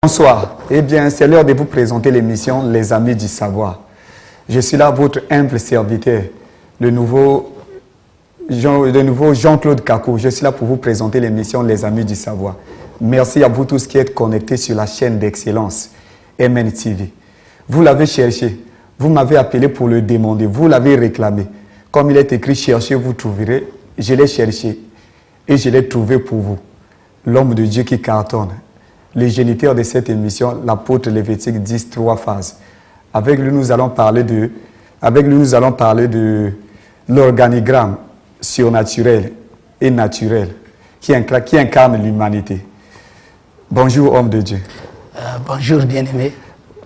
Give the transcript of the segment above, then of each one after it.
Bonsoir. Eh bien, c'est l'heure de vous présenter l'émission Les Amis du Savoir. Je suis là, votre humble serviteur, le nouveau Jean-Claude Kakou. Je suis là pour vous présenter l'émission Les Amis du Savoir. Merci à vous tous qui êtes connectés sur la chaîne d'excellence MNTV. Vous l'avez cherché, vous m'avez appelé pour le demander, vous l'avez réclamé. Comme il est écrit, cherchez, vous trouverez. Je l'ai cherché et je l'ai trouvé pour vous. L'homme de Dieu qui cartonne. Les géniteurs de cette émission, l'apôtre Lévitique 10, 3 phases. Avec lui, nous allons parler de l'organigramme surnaturel et naturel qui incarne l'humanité. Bonjour, homme de Dieu. Bonjour, bien-aimé.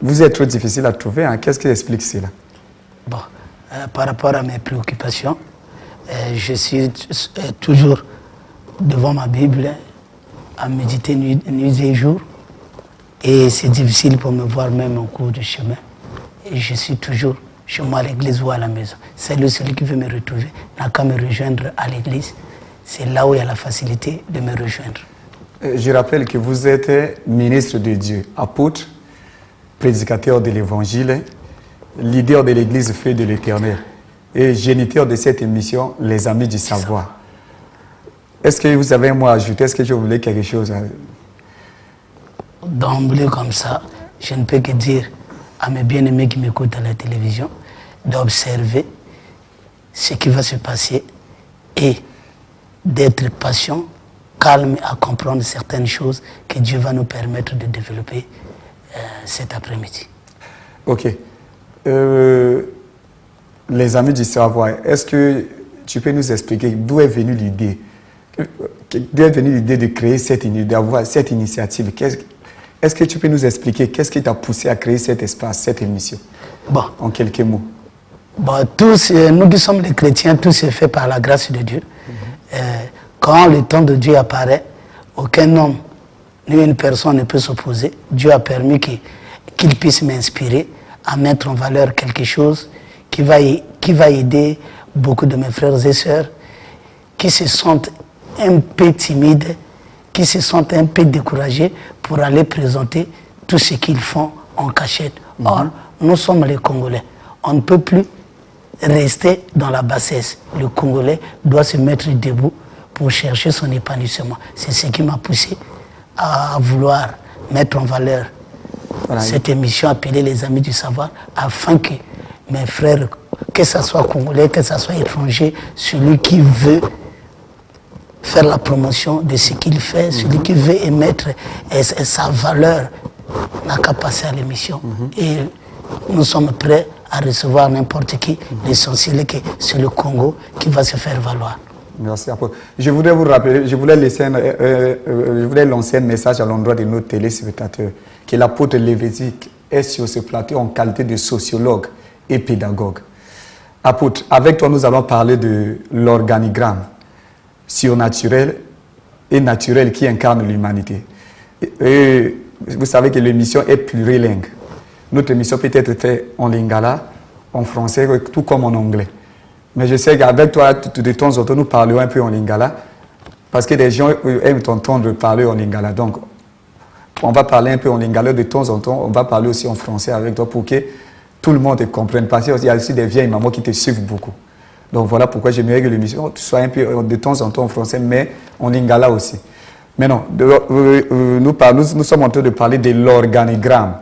Vous êtes trop difficile à trouver, hein? Qu'est-ce qui explique cela? Bon, par rapport à mes préoccupations, je suis toujours devant ma Bible à méditer nuit et jour. Et c'est difficile pour me voir même au cours du chemin. Et je suis toujours chez moi à l'église ou à la maison. Celui qui veut me retrouver n'a qu'à me rejoindre à l'église. C'est là où il y a la facilité de me rejoindre. Je rappelle que vous êtes ministre de Dieu, apôtre, prédicateur de l'évangile, leader de l'église Feu de l'Éternel et géniteur de cette émission, Les Amis du Savoir. Est-ce que vous avez un mot à ajouter? Est-ce que je voulais quelque chose D'emblée comme ça, je ne peux que dire à mes bien-aimés qui m'écoutent à la télévision d'observer ce qui va se passer et d'être patient, calme à comprendre certaines choses que Dieu va nous permettre de développer cet après-midi. Ok. Les Amis du Savoir, est-ce que tu peux nous expliquer d'où est venue l'idée? D'où est venue l'idée de créer d'avoir cette initiative? Est-ce que tu peux nous expliquer qu'est-ce qui t'a poussé à créer cet espace, cette émission? Bon. En quelques mots. Bon, nous qui sommes les chrétiens, tout se fait par la grâce de Dieu. Quand le temps de Dieu apparaît, aucun homme ni une personne ne peut s'opposer. Dieu a permis qu'il puisse m'inspirer à mettre en valeur quelque chose qui va aider beaucoup de mes frères et sœurs qui se sentent un peu timides, qui se sentent un peu découragés pour aller présenter tout ce qu'ils font en cachette. Or, nous sommes les Congolais. On ne peut plus rester dans la bassesse. Le Congolais doit se mettre debout pour chercher son épanouissement. C'est ce qui m'a poussé à vouloir mettre en valeur cette émission appelée Les Amis du Savoir, afin que mes frères, que ce soit Congolais, que ce soit étranger, celui qui veut faire la promotion de ce qu'il fait, celui qui veut émettre sa valeur, n'a qu'à passer à l'émission. Et nous sommes prêts à recevoir n'importe qui. L'essentiel est que c'est le Congo qui va se faire valoir. Merci, apôtre. Je voudrais vous rappeler, je voulais lancer un message à l'endroit de nos téléspectateurs, que l'apôtre Lévitique est sur ce plateau en qualité de sociologue et pédagogue. Apôtre, avec toi, nous allons parler de l'organigramme surnaturel et naturel qui incarne l'humanité. Et vous savez que l'émission est plurilingue. Notre émission peut être faite en lingala, en français, tout comme en anglais. Mais je sais qu'avec toi, de temps en temps, nous parlons un peu en lingala, parce que les gens aiment entendre parler en lingala. Donc, on va parler un peu en lingala de temps en temps, on va parler aussi en français avec toi pour que tout le monde te comprenne. Parce qu'il y a aussi des vieilles mamans qui te suivent beaucoup. Donc voilà pourquoi j'aimerais que l'émission soit un peu de temps en temps en français, mais en lingala aussi. Maintenant, nous sommes en train de parler de l'organigramme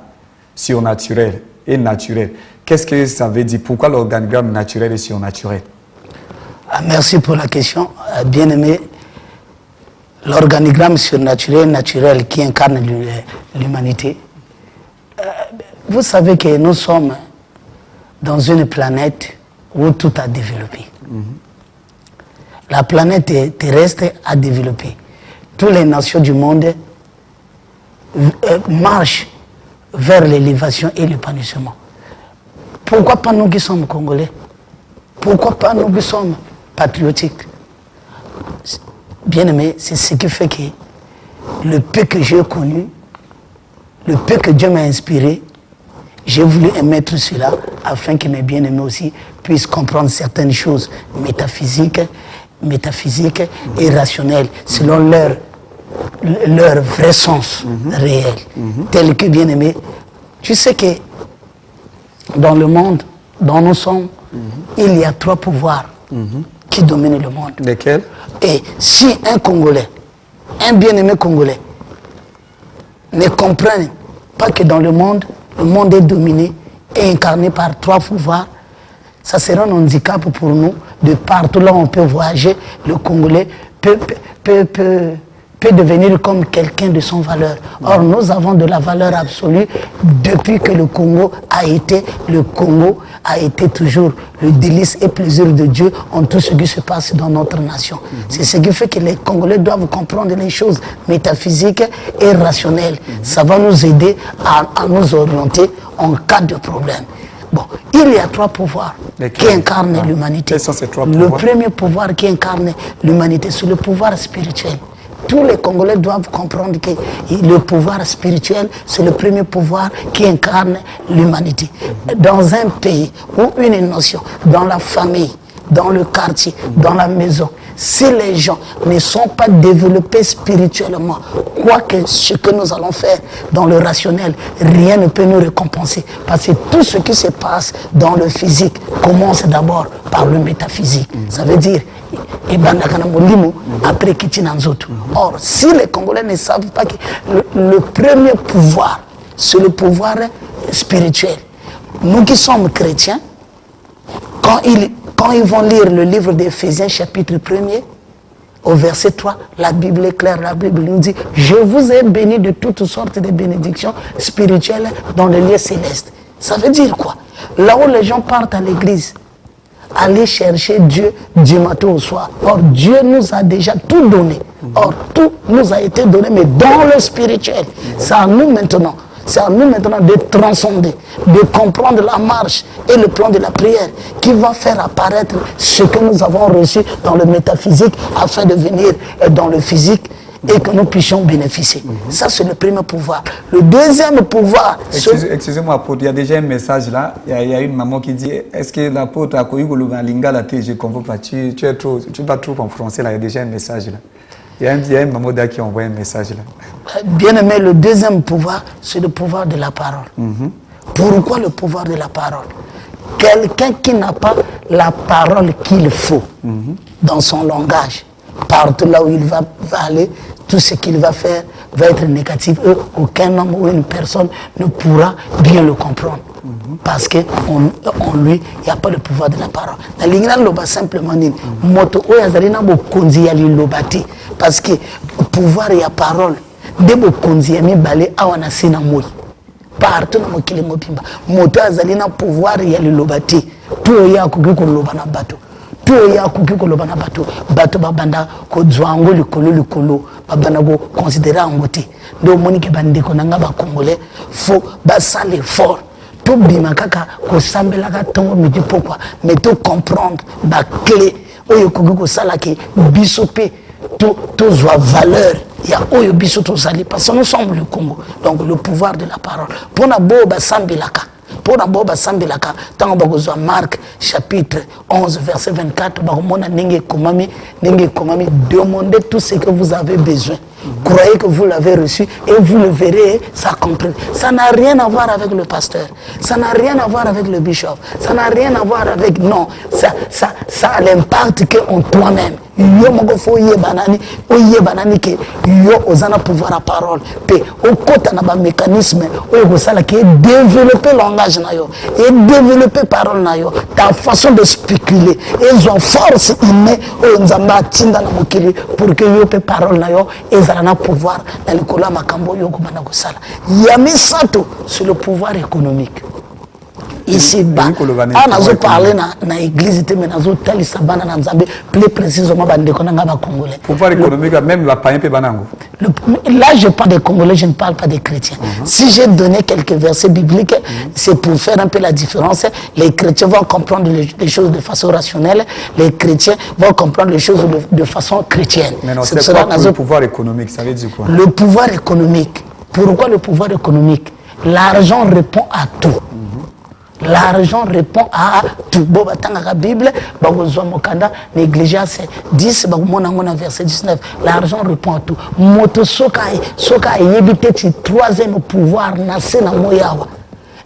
surnaturel et naturel. Qu'est-ce que ça veut dire? Pourquoi l'organigramme naturel et surnaturel? Merci pour la question. Bien-aimé, l'organigramme surnaturel et naturel qui incarne l'humanité. Vous savez que nous sommes dans une planète où tout a développé. La planète terrestre a développé. Toutes les nations du monde marchent vers l'élévation et l'épanouissement. Pourquoi pas nous qui sommes Congolais? Pourquoi pas nous qui sommes patriotiques? Bien aimé, c'est ce qui fait que le peu que j'ai connu, le peu que Dieu m'a inspiré, j'ai voulu émettre cela afin que mes bien-aimés aussi puissent comprendre certaines choses métaphysiques et rationnelles selon leur leur vrai sens réel. Tel que, bien aimé, tu sais que dans le monde dont nous sommes, il y a 3 pouvoirs qui dominent le monde. Lesquels? Et si un Congolais, un bien-aimé Congolais, ne comprenne pas que dans le monde est dominé et incarné par 3 pouvoirs, ça sera un handicap pour nous. De partout là où on peut voyager, le Congolais peut devenir comme quelqu'un de son valeur. Or, nous avons de la valeur absolue depuis que le Congo a été toujours le délice et plaisir de Dieu en tout ce qui se passe dans notre nation. C'est ce qui fait que les Congolais doivent comprendre les choses métaphysiques et rationnelles. Ça va nous aider à nous orienter en cas de problème. Bon, il y a 3 pouvoirs qui incarnent l'humanité. Quels sont ces 3 pouvoirs? Le premier pouvoir qui incarne l'humanité, c'est le pouvoir spirituel. Tous les Congolais doivent comprendre que le pouvoir spirituel, c'est le premier pouvoir qui incarne l'humanité. Dans un pays ou une nation, dans la famille, dans le quartier, dans la maison, si les gens ne sont pas développés spirituellement, quoi que ce que nous allons faire dans le rationnel, rien ne peut nous récompenser. Parce que tout ce qui se passe dans le physique commence d'abord par le métaphysique. Ça veut dire, après or, si les Congolais ne savent pas que le premier pouvoir, c'est le pouvoir spirituel. Nous qui sommes chrétiens, quand ils vont lire le livre d'Éphésiens chapitre 1er, au verset 3, la Bible est claire, la Bible nous dit « Je vous ai béni de toutes sortes de bénédictions spirituelles dans les lieux célestes ». Ça veut dire quoi? Là où les gens partent à l'église, aller chercher Dieu du matin au soir. Or, Dieu nous a déjà tout donné. Or, tout nous a été donné, mais dans le spirituel. C'est à nous maintenant. C'est à nous maintenant de transcender, de comprendre la marche et le plan de la prière qui va faire apparaître ce que nous avons reçu dans le métaphysique afin de venir dans le physique et que nous puissions bénéficier. Ça, c'est le premier pouvoir. Le deuxième pouvoir... Excusez-moi, apôtre, il y a déjà un message là. Il y a une maman qui dit, est-ce que l'apôtre a connu le lingala je ne comprends pas, tu vas trop en français là, il y a déjà un message là. Il y a une maman qui envoie un message là. Bien aimé, le deuxième pouvoir, c'est le pouvoir de la parole. Pourquoi le pouvoir de la parole? Quelqu'un qui n'a pas la parole qu'il faut dans son langage, partout là où il va aller, tout ce qu'il va faire va être négatif. Aucun homme ou une personne ne pourra bien le comprendre. Parce qu'en lui, il n'y a pas le pouvoir de la parole. Simplement, parce que le pouvoir et la parole, de partout dans le mobimba, moto azalina pouvoir ya lilobati, tout ya kuki lobana bato. Tout ya kuki lobana bato, bato babanda ko zwango likolo babana go considérer ngote. Ndo moni ke bande ko nanga ba congolais faut basale fort. Tout bima kaka ko sambela ka tongo midi pourquoi, mais tout comprendre ba clé oyo kuki ko sala ke bisope tout soit valeur. Il y a oyo biso to sali parce que nous sommes le Congo. Donc le pouvoir de la parole. Pour na boba sambilaka. Pour na boba sambilaka. Tant que Marc chapitre 11 verset 24, baromona nenge komami demandez tout ce que vous avez besoin. Croyez que vous l'avez reçu et vous le verrez, ça comprend. Ça n'a rien à voir avec le pasteur. Ça n'a rien à voir avec le bishop. Ça n'a rien à voir avec... Non, ça a l'impact qu'en toi-même. Yo moko fo ye banani ke yo ozana pouvoir à parole pe au côté na ba mécanisme o ko sala ke développer langage na yo et développer parole na yo ta façon de spéculer et ont force innée o nzamba tinda na mokili pour que yo pe parole na yo et ça na pouvoir dans le kola makambo yo ko bana ko sala yami sato sur le pouvoir économique. Ici bas, on a parlé dans l'église, mais on a tel sabana dans Zambie, plus précisément dans les Congolais. Pouvoir économique, même la païen peut banango. Là, je parle des Congolais, je ne parle pas des chrétiens. Si j'ai donné quelques versets bibliques, c'est pour faire un peu la différence. Les chrétiens vont comprendre les choses de façon rationnelle, les chrétiens vont comprendre les choses de façon chrétienne. Mais non, c'est quoi le pouvoir économique, ça veut dire quoi? Le pouvoir économique. Pourquoi le pouvoir économique? L'argent répond à tout. L'argent répond à tout. Bon, la Bible, négligence 10, verset 19. L'argent répond à tout. Moto soka éviter le troisième pouvoir nasé na moyawa.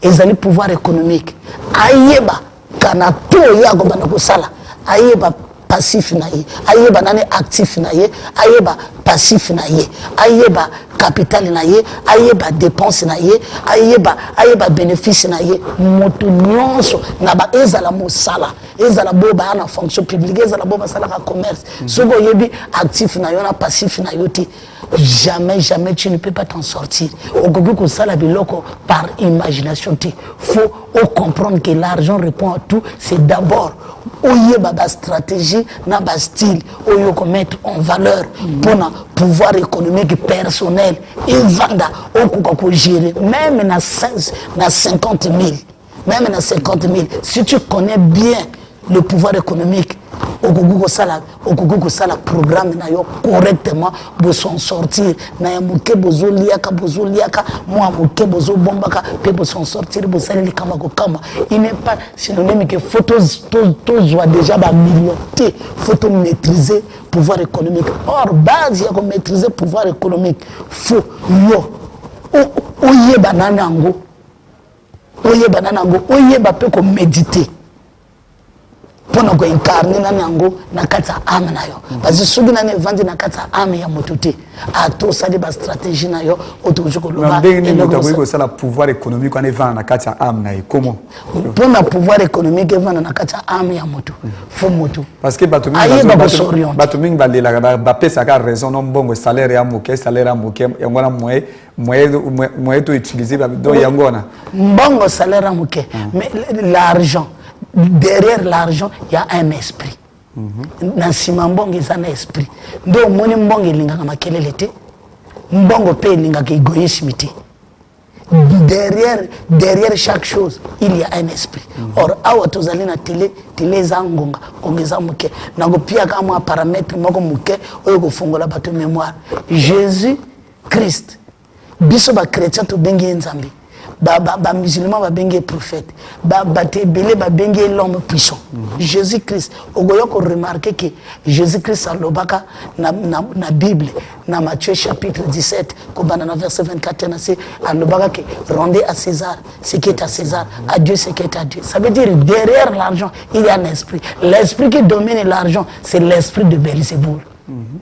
Ils allaient pouvoir économique. Ayeba kana to yago bana kusala. Ayeba passif na ye. Ayeba nane actif na ye. Ayeba passif na ye. Ayeba capital na ye. Ayeba dépense na ye. Ayeba bénéfice na ye. Moto nyonso na ba ezala mosala. Ezala boba na fonction publique. Ezala boba sala ka commerce. Sobo yebi actif na yo na passif na yo ti. Jamais, jamais tu ne peux pas t'en sortir. Par imagination, il faut comprendre que l'argent répond à tout. C'est d'abord la stratégie, la style, mettre en valeur pour le pouvoir économique personnel et vendre, gérer, même à 50 000. Même à 50 000. Si tu connais bien le pouvoir économique, au sala programme na yo correctement pour s'en sortir na yamuke bozo liaka moi muke bozo bombaka pe pour s'en sortir pour sali kama ko kama. Il n'est pas synonyme que photos soit déjà ba milliardaire, faut maîtriser pouvoir économique. Or base ya ko maîtriser pouvoir économique faut yo oye banana ngo oye ba pe ko méditer pour nous incarner na kata âme na yo parce que soki na vandi na kata âme ya motuté a to ça de stratégie na yo autour de l'homme et ça la pouvoir économique on est vend na kata âme na comment pour na pouvoir économique vend na kata âme ya motu faut motu parce que batuming ba pesa ka raison non bongo salaire ya moke yangona moye to utiliser donc yangona bongo salaire ya moke mais l'argent derrière l'argent, il y a un esprit. Nansima mbongo est un esprit. Donc, moni mbongo linga kama kelele te. Mbongo pe linga ke égoïsme te. Derrière chaque chose, il y a un esprit. Or, awa tozali na télé zangonga, ongeza muke. Nango pia kama paramètre moko muke, oyo ko fongola bato mémoire. Jésus Christ. Biso ba chrétien to bengi nzambi. Ba musulman ba bengi prophète ba tebele ba bengi l'homme puissant. Jésus-Christ ogoyo ko remarquer que Jésus-Christ alobaka na Bible na Matthieu chapitre 17 ko banana verset 24 na c'est alobaka que rendez à César ce qui est à César, à Dieu ce qui est à Dieu. Ça veut dire derrière l'argent il y a un esprit. L'esprit qui domine l'argent c'est l'esprit de Belzéboul.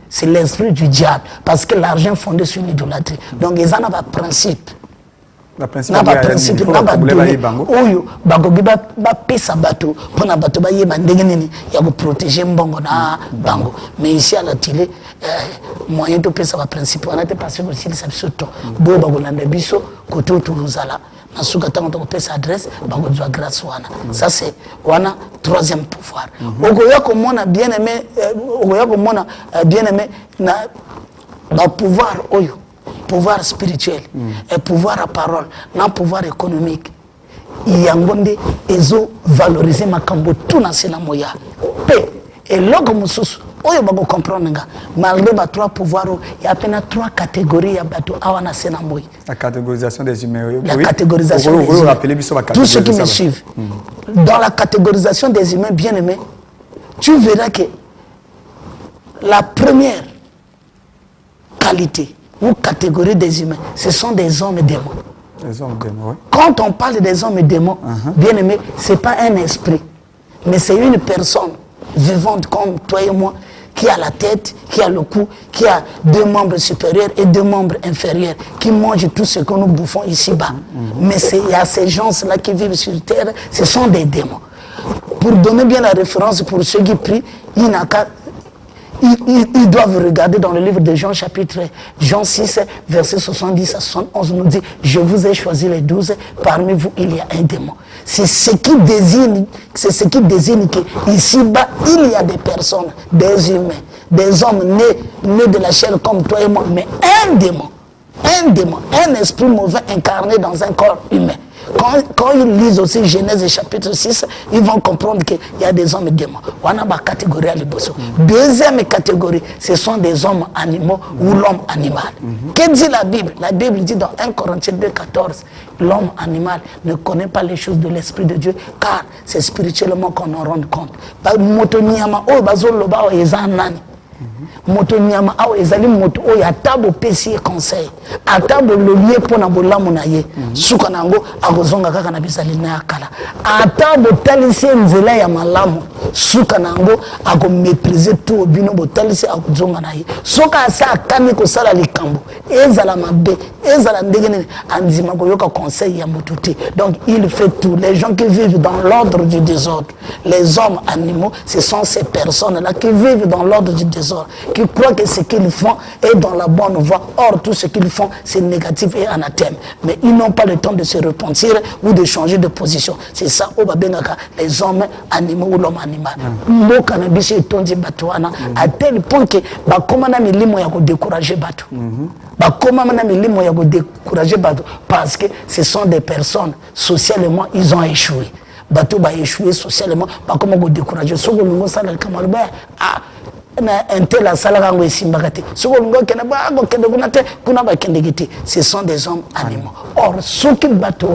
C'est l'esprit du diable parce que l'argent est fondé sur l'idolâtrie. Donc ils en ont un principe. La principe oyo bagogi ba pesa bato pona bato ba yeba ndenge nini ya ko protéger mbongo na bango mais ici à la télé moyen de pesa ba principe on a été passé aussi les substituts bo ba kolanda biso koto tuluzala na suka tango to pesa adresse ba ko jwa grâce wana ça c'est wana troisième pouvoir ogoya ko mona bien aimé na ba pouvoir oyo pouvoir spirituel et pouvoir à parole, non pouvoir économique. Il y a un monde ezo valoriser makambo tout na sena moya. Et logo mususu oyo bako comprendre nga malgré ba trois pouvoirs il y a à peine trois catégories ya bato awana sena moya. La catégorisation des humains. La catégorisation des humains. Tous ceux qui me suivent. Dans la catégorisation des humains bien-aimés, tu verras que la première qualité ou catégorie des humains, ce sont des hommes et démons. Les hommes et démons, oui. Quand on parle des hommes et démons, bien aimé, ce n'est pas un esprit, mais c'est une personne vivante comme toi et moi, qui a la tête, qui a le cou, qui a deux membres supérieurs et deux membres inférieurs, qui mangent tout ce que nous bouffons ici-bas. Mais il y a ces gens-là qui vivent sur terre, ce sont des démons. Pour donner bien la référence pour ceux qui prient, il n'a qu'à ils doivent regarder dans le livre de Jean chapitre Jean 6 verset 70 à 71 nous dit je vous ai choisi les 12 parmi vous il y a un démon. C'est ce qui désigne que ici bas il y a des personnes, des humains, des hommes nés de la chair comme toi et moi, mais un démon, un esprit mauvais incarné dans un corps humain. Quand ils lisent aussi Genèse chapitre 6, ils vont comprendre qu'il y a des hommes et démons. On a ma catégorie à l'ébosson. Deuxième catégorie, ce sont des hommes animaux ou l'homme animal. Que dit la Bible? La Bible dit dans 1 Corinthiens 2,14, l'homme animal ne connaît pas les choses de l'Esprit de Dieu, car c'est spirituellement qu'on en rend compte. Moto nyama awa ezali moto oyo atabo pesi conseil atabo lolier pona bolamu na ye suka nango akozonga kaka na bizali na akala atabo talisi nzela ya malamu suka nango ako mépriser tout bino botalisi akozonga na ye soka asa akami ko sala likambo ezala mabe ezala ndegene andima ko yoka conseil ya moto te. Donc il fait tout. Les gens qui vivent dans l'ordre du désordre, les hommes animaux, ce sont ces personnes là qui vivent dans l'ordre du désordre, qui croient que ce qu'ils font est dans la bonne voie. Or, tout ce qu'ils font, c'est négatif et anathème. Mais ils n'ont pas le temps de se repentir ou de changer de position. C'est ça, les hommes animaux ou l'homme animal. Le cannabis est tombé à tel point que comment on a mis les moyens de décourager Batou. Comment on a mis les moyens de décourager Batou. Parce que ce sont des personnes, socialement, ils ont échoué. Batou va échouer socialement. Comment on décourager. Ce que nous avons ce sont des hommes animaux. Or, ceux qui battent,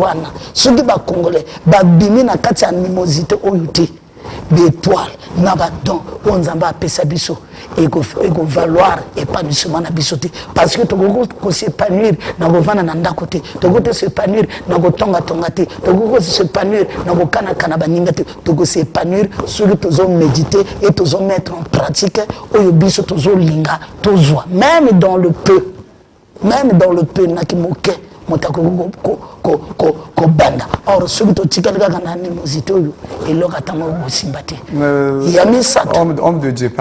ceux qui battent congolais, bimi na kati animosité oyuti, d'étoiles, n'abadon, on zamba pesabiso, et go valoir épanouissement na bisoté, parce que tu go s'épanouir, na go vana nanda côté, tu go s'épanouir, na go tonga tongate, tu go s'épanouir, na go kana kana baningate, tu go s'épanouir, sur que tu méditer et tu mettre en pratique, oyo biso tu linga, tu même dans le peu, na ki moke. Or, ceux qui homme de Dieu,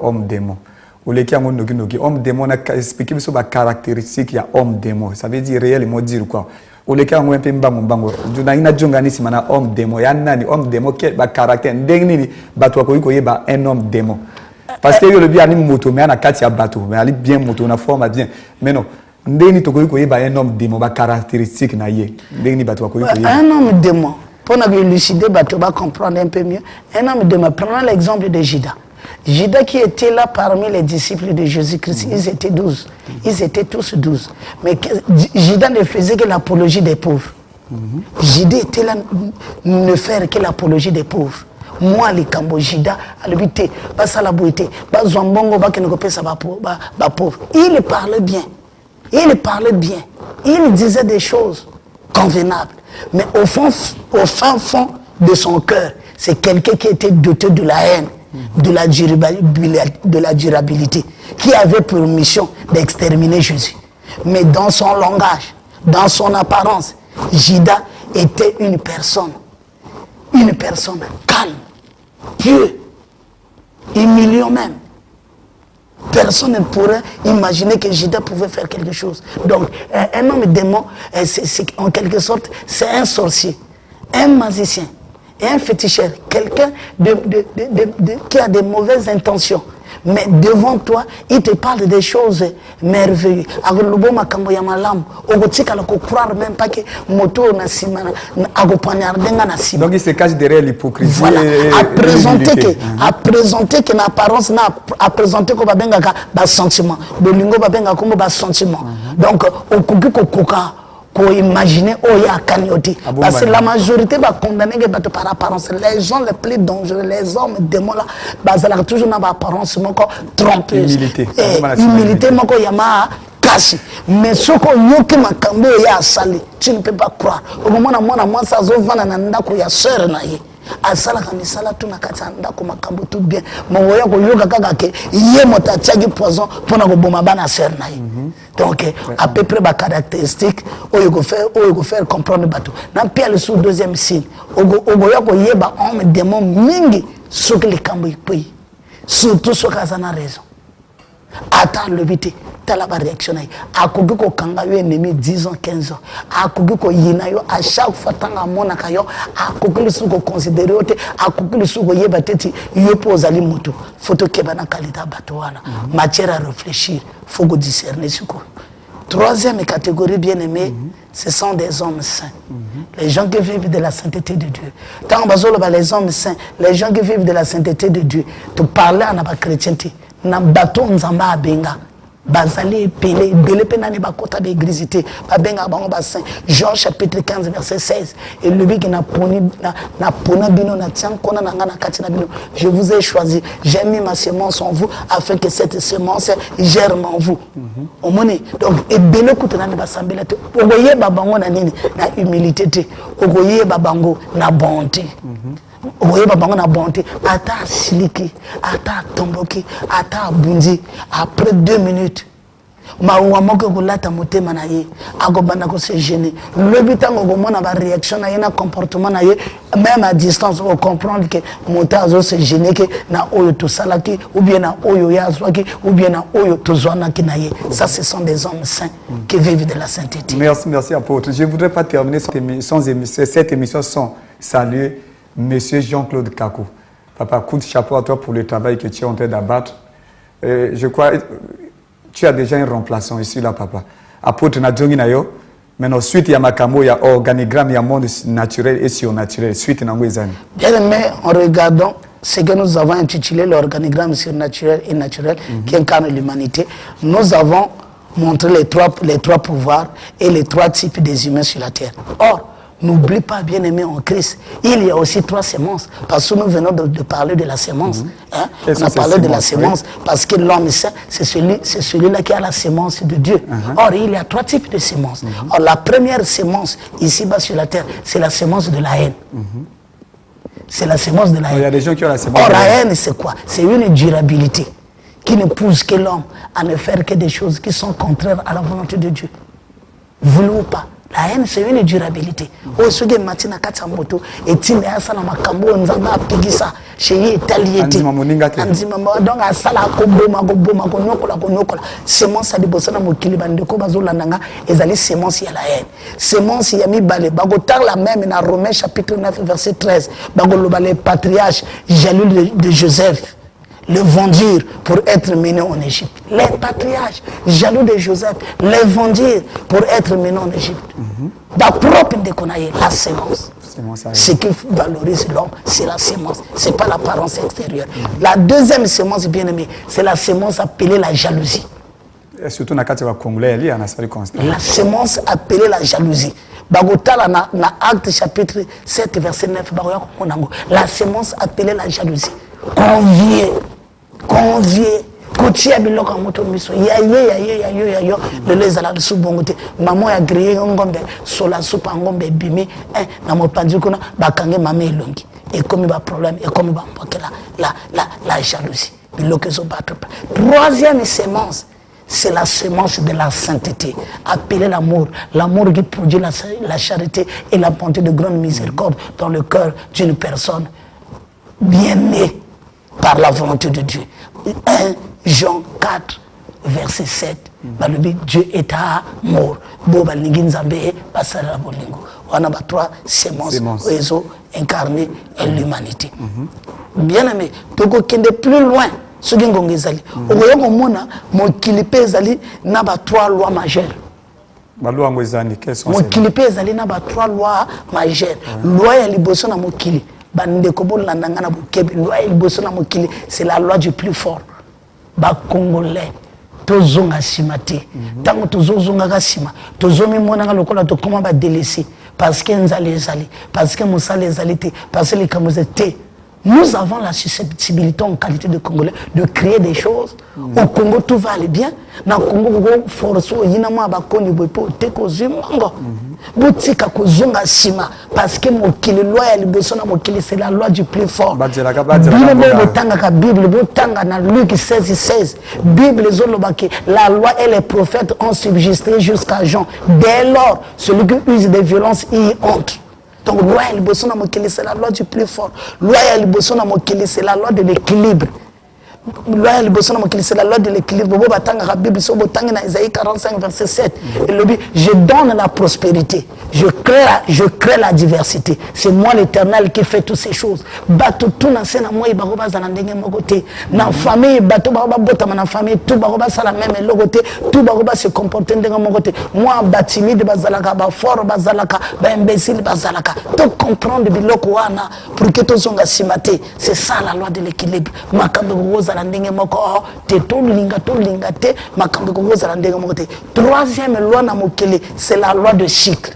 homme démon. Homme démon a expliqué sur la caractéristique il y a homme démon. Ça veut dire réellement dire quoi? Ou les cas où un peu bango, homme démon, homme démon qui a caractère, un homme démon. Parce que le bien moto, mais on a bateau, mais elle est bien moto, on a forme bien. Mais non. Un homme démon, caractéristique na ye. Un homme démon, pour nous élucider, on va comprendre un peu mieux. Un homme démon, prenons l'exemple de Judas. Judas qui était là parmi les disciples de Jésus-Christ, ils étaient 12. Ils étaient tous 12. Mais Judas ne faisait que l'apologie des pauvres. Judas était là, ne faire que l'apologie des pauvres. Moi, les Cambodgiens, à l'habité, pas ça la beauté, pas Zambongo, pas qu'il ne peut pas pauvre. Il parlait bien. Il parlait bien. Il disait des choses convenables. Mais au fin fond de son cœur, c'est quelqu'un qui était doté de la haine, de la durabilité, qui avait pour mission d'exterminer Jésus. Mais dans son langage, dans son apparence, Judas était une personne calme, pieuse, humiliant même. Personne ne pourrait imaginer que Judas pouvait faire quelque chose. Donc, un homme démon, en quelque sorte, c'est un sorcier, un magicien, et un féticheur, quelqu'un qui a des mauvaises intentions. Mais devant toi, il te parle des choses merveilleuses. Donc il se cache derrière l'hypocrisie. Voilà. À présenter que l'apparence a présenté comme un sentiment. Donc, qu'on imagine parce que la majorité va condamner par apparence. Les gens les plus dangereux, les hommes démons là, ils ont toujours une apparence trompeuse. Humilité, mais ce qu'on a sali, tu ne peux pas croire. Au moment où moi, ça a sœur asala kamisala tout na katanda ko makambo tout bien moya ko yoka kaka ke yé mota tiagi poison pour na ko boma bana sœur na ye. Donc à peu près ba caractéristique oyo ko faire comprendre bateau na pia le sous deuxième signe ogo yako yeba homme démon mingi soki le kambo ipi surtout ce cas na raison. Attends le vite, t'as la réaction. A kogi ko kanga yo ennemi 10 ans, 15 ans. A kogi ko yina yo à chaque fois tanga mona kayo. A kogi le sou ko considérer ote. A kogi le sou ko yeba teti yo pose ali moto. Faut to keba na kalita bato wana. Matière à réfléchir. Faut ko discerner ce ko. Troisième catégorie bien-aimée, ce sont des hommes saints. Les gens qui vivent de la sainteté de Dieu. Tant que les hommes saints, les gens qui vivent de la sainteté de Dieu, tu parles à la chrétienté, na bateau nzamba abenga. Bazali pelé belé penani bakota de grisité babenga bango bassin Jean chapitre 15 verset 16 et le bi qui na poni na pona bino na tian kona na ngana katina bino je vous ai choisi j'ai mis ma semence en vous afin que cette semence germe en vous omoni donc et belé kutana ne basambela te ogoye babango na nini na humilité te ogoye babango na bonté ogoye babango na bonté ata siliki ata tomboki ata bundi après 2 minutes mawa moko kolata motema na ye agobanda ko se gêner le bitango komona ba réaction na ye na comportement na ye même à distance on comprendre que montazo se gêner que na oyo to salaki ou bien na oyo ya zwaki ou bien na oyo to zwanaki na ye ça ce sont des hommes saints qui vivent de la sainteté. Merci apôtre. Je voudrais pas terminer cette émission sans saluer Monsieur Jean-Claude Kakou. Papa, coup de chapeau à toi pour le travail que tu es en train d'abattre. Je crois tu as déjà un remplaçant ici, là, papa. Apôtre Nadjongi Nayo. Maintenant, suite, il y a Makambo, il y a organigramme, il y a monde naturel et surnaturel. Suite, bien aimé, en regardant ce que nous avons intitulé l'organigramme surnaturel et naturel qui incarne l'humanité, nous avons montré les trois pouvoirs et les 3 types des humains sur la terre. Or, n'oublie pas, bien aimé en Christ, il y a aussi 3 semences. Parce que nous venons de parler de la sémence. Hein? On a parlé de la sémence parce que l'homme saint, c'est celui-là qui a la sémence de Dieu. Or, il y a 3 types de sémences. Or, la première sémence, ici-bas sur la terre, c'est la sémence de la haine. C'est la sémence de la haine. Il y a des gens qui ont la sémence. Or, la haine, c'est quoi? C'est une durabilité qui ne pousse que l'homme à ne faire que des choses qui sont contraires à la volonté de Dieu. Voulez ou pas. La haine, c'est une durabilité. Oh, ce que Matina Katsamboto et Tine Asana Makambo, Nzamba Pigisa, chez Italiété. Donc, à Sala Koboma, Goboma, Gonokola, Gonokola. Semence à Dibosana Mokiliban de Kobazolananga, et allez semence à la haine. Semence Yami Balé, Bagotar la même dans Romains chapitre 9, verset 13. Bagolobale, patriarche, jaloux de Joseph. Le vendir pour être mené en Égypte. Les patriarches, jaloux de Joseph, les vendir pour être mené en Égypte. La propre la sémence. Ce qui valorise l'homme, c'est la sémence, ce n'est pas l'apparence extérieure. La deuxième sémence, bien aimée, c'est la sémence appelée la jalousie. Et surtout, dans le Congolais, il y a un salut constant. La sémence appelée la jalousie. Bagotala na Acte chapitre 7, verset 9. La sémence appelée la jalousie. Convier, Kotia biloko moto miso ya yo le les ala subongote maman ya grillé ngombe sola soupa ngombe bimi na mopanzi kuna bakange mama elongi et comme ba problème et comme ba la jalousie biloko zo battre. Troisième sémence, c'est la sémence de la sainteté, appelée l'amour. L'amour qui produit la charité et la bonté de grande miséricorde dans le cœur d'une personne bien née par la volonté de Dieu. 1 Jean 4, verset 7. Dieu est amour. On a 3 sémences réseau incarné et l'humanité. Bien aimé, donc on est plus loin. Ce qui est na 3 lois majeures. Mokili pe ezali na 3 lois majeures. Loi ya liboso na mokili. C'est la loi du plus fort. Congolais, tozonga simati. Tango tozonga kasima, tozomi monanga lokola to comment ba délaisser parce que nzali ezali, parce que mosala ezali te, parce que les kamozete. Nous avons la susceptibilité en qualité de Congolais de créer des choses. Au Congo, tout va aller bien. Dans le Congo, force, il y a parce que c'est la loi du plus fort. La loi et les prophètes ont subsisté jusqu'à Jean. Dès lors, celui qui use des violences, il honte. Donc, loi c'est la loi du plus fort. Loi c'est la loi de l'équilibre. Loi c'est la loi de l'équilibre. Isaïe 45, verset 7. Je donne la prospérité. Je crée la diversité. C'est moi l'Éternel qui fait toutes ces choses. Bato tout na sena moi baroba za ndenge mokote. Na famille bato baroba bota na famille tout baroba ça la même logote. Tout baroba se comporter ndenge mokote. Moi batimide bazalaka ba fort bazalaka ba imbécile bazalaka. Tout comprendre biloko wana pour que to zonga simate. C'est ça la loi de l'équilibre. Makambe roza la ndenge moko te to linga te makambe roza la ndenge mokote. Troisième loi na mokele, c'est la loi de cycle.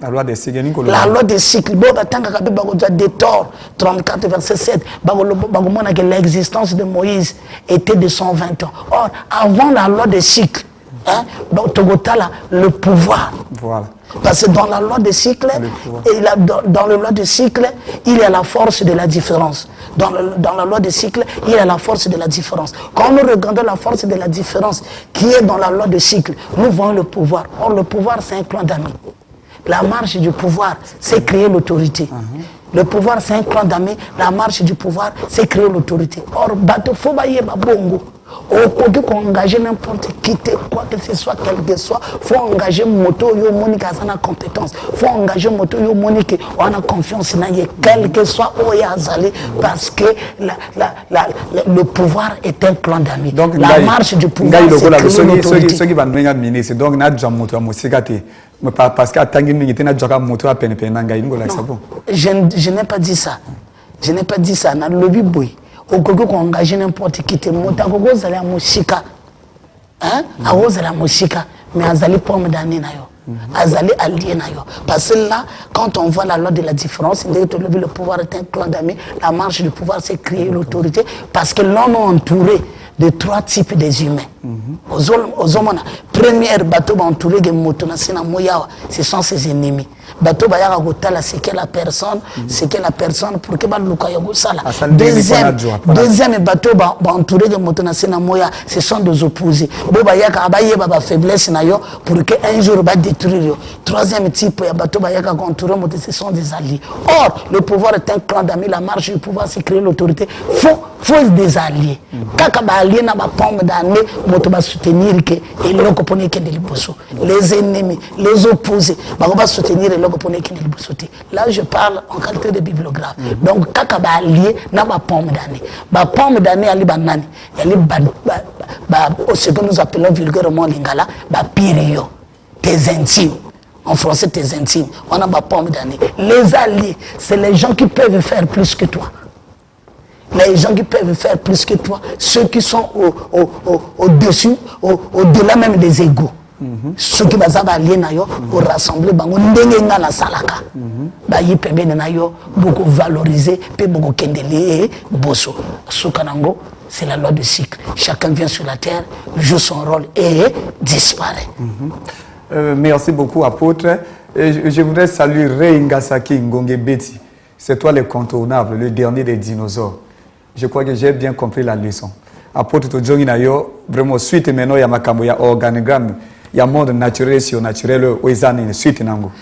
La loi des cycles. La loi des cycles. Détor 34 verset 7. Que l'existence de Moïse était de 120 ans. Or, avant la loi des cycles, hein, le pouvoir. Voilà. Parce que dans la loi des cycles, dans la loi des cycles, il y a la force de la différence. Dans la loi des cycles, il y a la force de la différence. Quand nous regardons la force de la différence qui est dans la loi des cycles, nous voyons le pouvoir. Or, le pouvoir, c'est un clan d'amis. La marche du pouvoir, c'est créer l'autorité. Le pouvoir, c'est un clan d'amis. La marche du pouvoir, c'est créer l'autorité. Or, il faut bongo. Au côté qu'on engage n'importe qui, quoi que ce soit, quel que soit, il faut engager moto yo monique à sa compétence. Il faut engager moto yo monique on a confiance dans quel que soit Oyazali parce que le pouvoir est un clan d'amis. Donc la marche du pouvoir c'est créer l'autorité. Ceux qui vont venir ministre donc na déjà moto mosikate mais parce que tangi mingi na déjà moto à peine ngai ngola sabo. Je n'ai pas dit ça. Je n'ai pas dit ça na lobby boy. Au Congo qu'on engage n'importe qui te monte à Gogo zala musika hein à Gogo zala musika mais azali pomme d'année na yo azali allié na yo parce que là quand on voit la loi de la différence le pouvoir est un clan d'amis la marche du pouvoir c'est créer l'autorité parce que l'on est entouré de trois types des humains aux hommes première bateau entouré de moto na sina moyawa ce sont ses ennemis bateau bayaka kotala c'est que la personne pour que ba luka yo sala deuxième bateau entouré de moto na sina moya ce sont des opposés bo bayaka bayeba ba faiblesse na yo pour que un jour ba détruire yo troisième type ya bateau bayaka entouré moto ce sont des alliés or le pouvoir est un clan d'amis la marche du pouvoir c'est créer l'autorité faut des alliés kaka ba alliés na ba pomme d'année moto ba soutenir que et loko poni que de liboso les ennemis les opposés ba va soutenir et loko poni que de liboso là je parle en qualité de bibliographe donc kaka ba alliés na ba pomme d'année ali banani ali ba ce que nous appelons vulgairement lingala ba pirio tes intimes. En français, tes intimes. On a ma pomme d'année. Les alliés, c'est les gens qui peuvent faire plus que toi. Les gens qui peuvent faire plus que toi. Ceux qui sont au-dessus, au-delà même des égaux. Ceux qui sont alliés, au rassembler, beaucoup valoriser, puis beaucoup kendele, bosso. Soukanango, c'est la loi du cycle. Chacun vient sur la terre, joue son rôle et disparaît. Merci beaucoup, apôtre. Je voudrais saluer Reingasaki Ngonge Betty. C'est toi l'incontournable, le dernier des dinosaures. Je crois que j'ai bien compris la leçon. Apôtre Tojongi Nayo, vraiment, suite maintenant, il y a Makambo, il y a organigramme, il y a monde naturel et surnaturel, Oizani, suite Nango.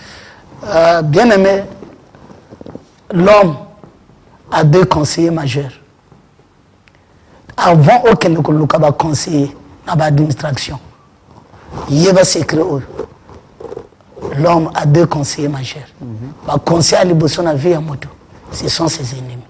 Bien aimé, l'homme a deux conseillers majeurs. Avant aucun ne conseiller dans l'administration. Il va s'écrire. L'homme a deux conseillers majeurs. Le conseiller à l'Iboson a vu à moto. Ce sont ses ennemis.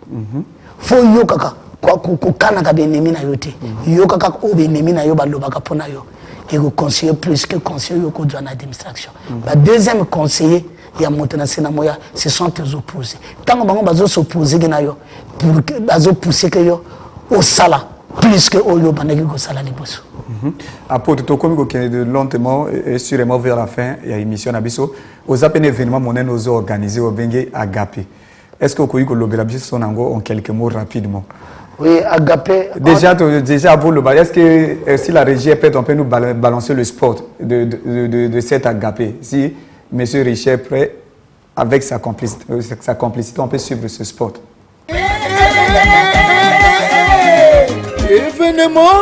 Faut yokaka kwa kukana ka benemi na yote. Yokaka ko benemi na yo balobaka pona yo. Et le conseiller plus que conseiller yoko dans l'administration. Le deuxième conseiller il y a moto na sena moya ce sont tes opposés. Tant que bango bazo s'opposer na yo pour que bazo pousser que yo au sala plus que au yo bandaki ko sala liboso. Apôtre Tokomi de lentement et sûrement vers la fin, il y a une émission à Bisso. Aux appels événements, on a organisé au Bengue Agapé. Est-ce que vous pouvez le son en quelques mots rapidement? Oui, Agapé. Déjà pour le bal, est-ce que si la régie est prête, on peut nous balancer le sport de cet Agapé? Si M. Richet est prêt, avec sa complicité, on peut suivre ce sport.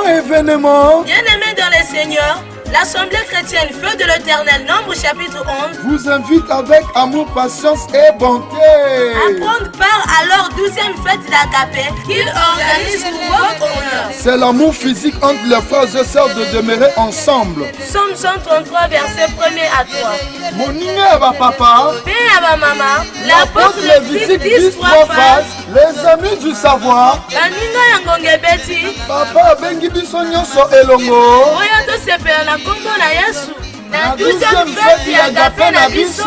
Événement. Bien-aimé dans les Seigneurs, L'Assemblée chrétienne Feu de l'Éternel, Nombre chapitre 11, vous invite avec amour, patience et bonté à prendre part à leur 12e fête d'Agapé qu'ils organisent pour votre honneur. C'est l'amour physique entre les frères et sœurs de demeurer ensemble. Psaume 133, verset 1er à 3. Moninga va papa, Père à maman, l'apôtre Lévitique 10 3 face, les amis du savoir, Baninga Yangonge Beti, papa bengi biso nyonso elongo. Oya to sepela na kombo na Yesu. La Na 12e 12e fête fête d'Agapé na biso.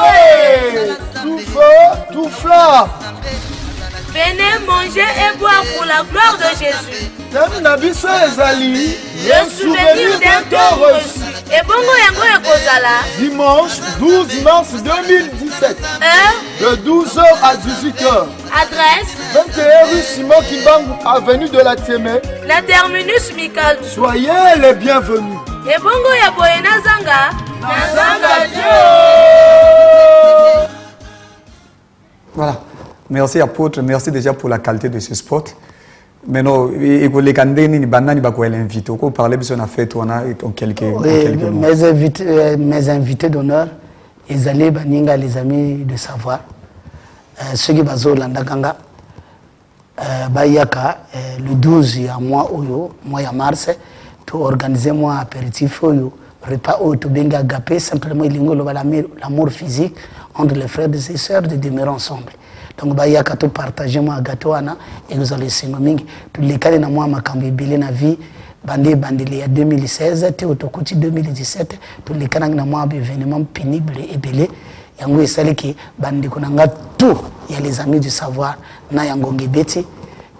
tout feu, tout flat. Venez manger et boire pour la gloire de Jésus. Thème na biso ezali, Le souvenir d'un temps reçu. Et bongo yango ekozala. dimanche 12 mars 2017, Heure, de 12h à 18h. adresse, 21 rue Simon Kimbangu, avenue de la Tiémé. la terminus Mikalu. Soyez les bienvenus. Et bongo ya boye na zanga. Na zanga Dieu. Voilà. Merci apôtre, merci déjà pour la qualité de ce spot. Maintenant, les candidats ni banani ba ko l'invite. On parler besoin na fait on a en quelques mots. Mes invités d'honneur, ils allaient baninga les amis de savoir. Ceux qui bazo landakanga bayaka le 12 ya mois ya mars pour organiser moi apéritif oyo repas au to benga Agapé simplement ilingo l'amour physique entre les frères et les sœurs de demeurer ensemble. Donc bayaka to partager moi gâteau wana et vous allez singo mingi tous les cas na moi makambi belé na vie bandeli ya 2016 te otokuti 2017 tous les cas na moi événement pénible et belé yango esaleki bandeko na nga tout ya les amis du savoir na yangonge beti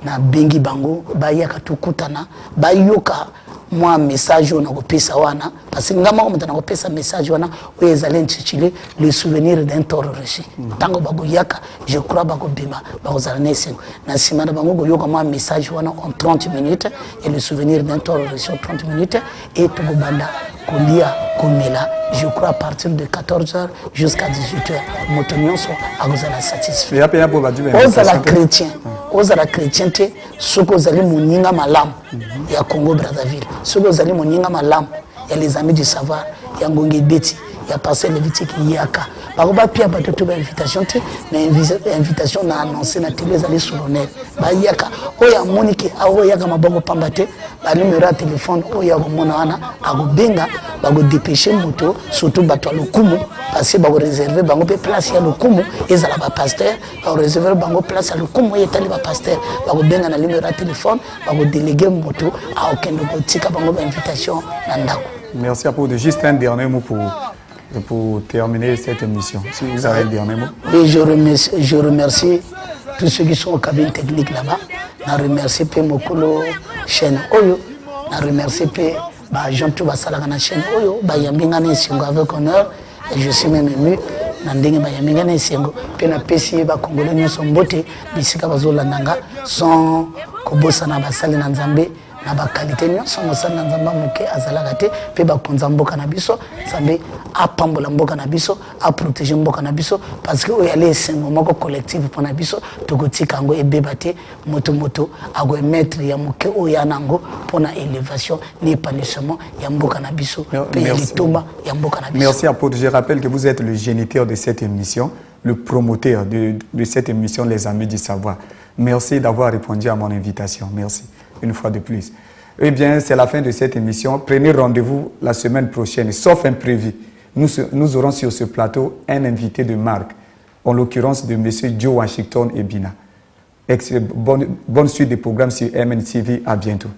na bengi bango bayaka to kutana bayoka moi message on a kopesa wana parce que ngama ko mutana kopesa message wana o ezali intitulé le souvenir d'un tort reçu tango bago yaka je crois bago bima bago zalane sengo na sima na bango go yoka moi message wana en 30 minutes et le souvenir d'un tort reçu en 30 minutes et to banda kolia komela je crois à partir de 14h jusqu'à 18h motonyon so agozala satisfait ozala chrétien ozala chrétien te soko zali moninga malamu ya Congo Brazzaville soko zali moninga malamu ya les amis du savoir ya ngonge beti ya passer Lévitique yaka bakoba pia batoto ba invitation te mais invitation na annoncé na télé zali solennel ba yaka oya monike awo yaka mabongo pamba te ba numéro de téléphone oya ko mona wana akobenga bako dépêcher moto surtout bato lokumu parce que bako réserver bango pe place ya lokumu ezala ba pasteur bako réserver bango place ya lokumu etali ba pasteur bako benga na numéro de téléphone bako déléguer moto a okendo ko tika bango ba invitation na ndako. Merci à vous. Juste un dernier mot pour terminer cette émission. Si vous avez un dernier mot. Oui, je remercie tous ceux qui sont aux cabines techniques là-bas. Je remercie Mokolo chaîne Oyo. Je remercie Jean Touba Salagana chaîne Oyo. Bayambingane Singo avec honneur. Et je suis même ému. Nandenge Bayambingane Singo. Puis na pesi ba Congolais nyonso mbote bisika bazolandanga sans kobosana basali na Nzambe. Na ba qualité nyonso mosala na Nzamba moke azalaka te pe bakonza mboka na biso Nzambe apambola mboka na biso a protéger mboka na biso parce que oyale esengo moko collectif pona biso tokotika ngo ebeba te moto ago mettre ya moke oyanango pona élévation ni épanouissement ya mboka na biso pe litomba ya mboka na biso. Merci apôtre, je rappelle que vous êtes le géniteur de cette émission, le promoteur de cette émission Les Amis du Savoir. Merci d'avoir répondu à mon invitation. Merci. Une fois de plus. Eh bien, c'est la fin de cette émission. Prenez rendez-vous la semaine prochaine, sauf imprévu. Nous aurons sur ce plateau un invité de marque, en l'occurrence de M. Joe Washington Ebina. Bonne suite des programmes sur MNTV. À bientôt.